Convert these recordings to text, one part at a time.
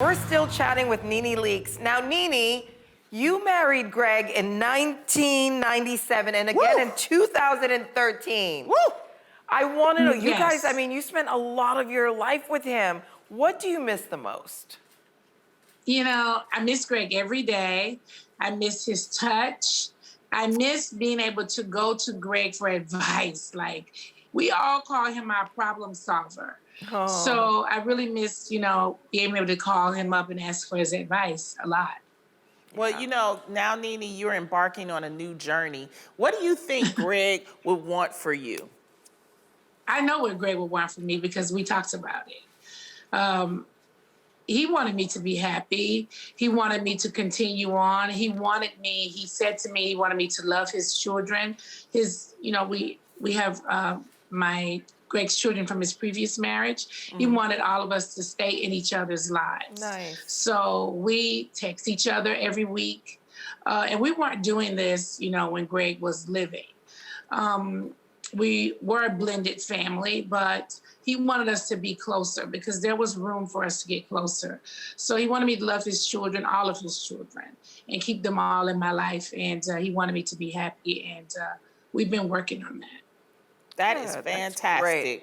We're still chatting with Nene Leakes. Now, Nene, you married Gregg in 1997 and again Woo! in 2013. Woo! I want to know, you guys, Yes. I mean, you spent a lot of your life with him. What do you miss the most? You know, I miss Gregg every day. I miss his touch. I miss being able to go to Gregg for advice. Like, we all call him our problem solver. Oh. So I really miss, being able to call him up and ask for his advice a lot. Well, now, Nene, you're embarking on a new journey. What do you think Gregg would want for you? I know what Gregg would want from me because we talked about it. He wanted me to be happy. He wanted me to continue on. He said to me, he wanted me to love his children. We have Gregg's children from his previous marriage. He wanted all of us to stay in each other's lives. Nice. So we text each other every week. And we weren't doing this, when Gregg was living. We were a blended family, but he wanted us to be closer because there was room for us to get closer. So he wanted me to love his children, all of his children, and keep them all in my life. And he wanted me to be happy. And we've been working on that. That is That's fantastic, great.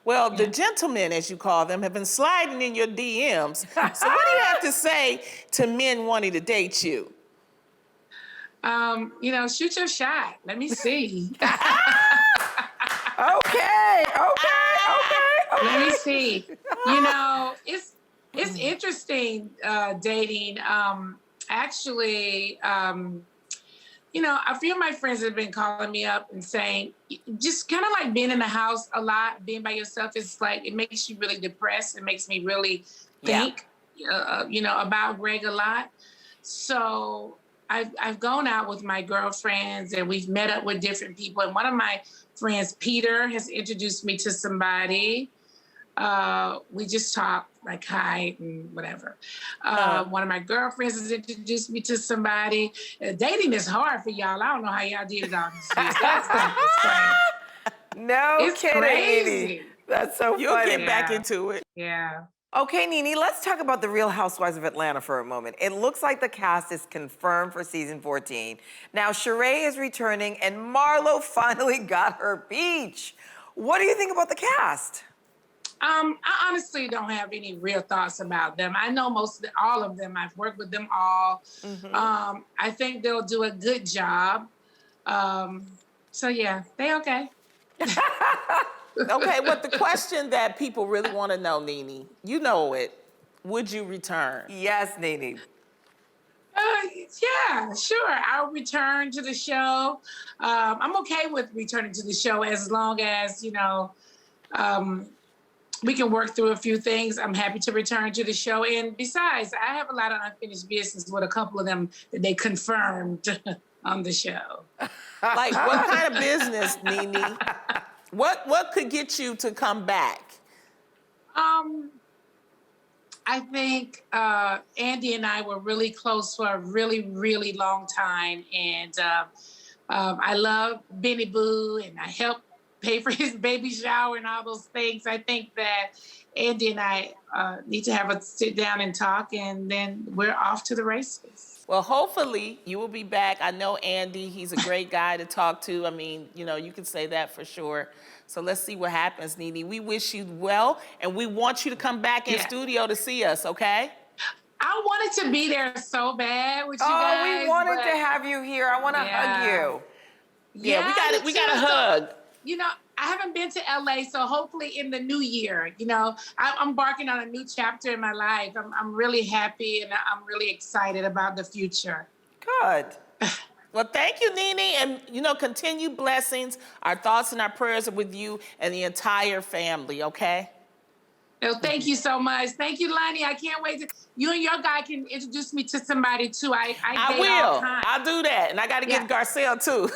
Well, the gentlemen, as you call them, have been sliding in your DMs. So what do you have to say to men wanting to date you? Shoot your shot. Let me see. Okay. Let me see. It's interesting dating. A few of my friends have been calling me up and saying, just kind of like being in the house a lot, being by yourself, it's like, it makes you really depressed. It makes me really think, about Gregg a lot. So I've gone out with my girlfriends and we've met up with different people. And one of my friends, Peter, has introduced me to somebody. We just talk like hi and whatever. One of my girlfriends has introduced me to somebody. Dating is hard for y'all. I don't know how y'all did it all these years. That stuff is crazy. No It's kidding, crazy. Nene. That's so You'll funny. get back into it. Yeah. Okay, Nene, let's talk about the Real Housewives of Atlanta for a moment. It looks like the cast is confirmed for season 14. Now, Sheree is returning, and Marlo finally got her beach. What do you think about the cast? I honestly don't have any real thoughts about them. I know all of them. I've worked with them all. I think they'll do a good job. So yeah, they okay. Okay, but the question that people really want to know, Nene, you know it. Would you return? Yes, Nene. Yeah, sure. I'll return to the show. I'm okay with returning to the show as long as, we can work through a few things. I'm happy to return to the show. And besides, I have a lot of unfinished business with a couple of them that they confirmed on the show. Like, what kind of business, Nene? What could get you to come back? I think Andy and I were really close for a really, really long time. And I love Benny Boo, and I helped pay for his baby shower and all those things. I think that Andy and I need to have a sit down and talk, and then we're off to the races. Well, hopefully you will be back. I know Andy, he's a great guy to talk to. I mean, you can say that for sure. So let's see what happens, Nene. We wish you well, and we want you to come back in studio to see us, okay? I wanted to be there so bad with you guys. Oh, we wanted to have you here. I want to hug you. Yeah, we got a hug. I haven't been to LA, so hopefully in the new year, I'm embarking on a new chapter in my life. I'm really happy and I'm really excited about the future. Good. Well, thank you, Nene, and continued blessings. Our thoughts and our prayers are with you and the entire family, okay? No, thank you so much. Thank you, Lonnie. I can't wait to. You and your guy can introduce me to somebody too. I date will. all kinds. I'll do that, and I got to get Garcelle too.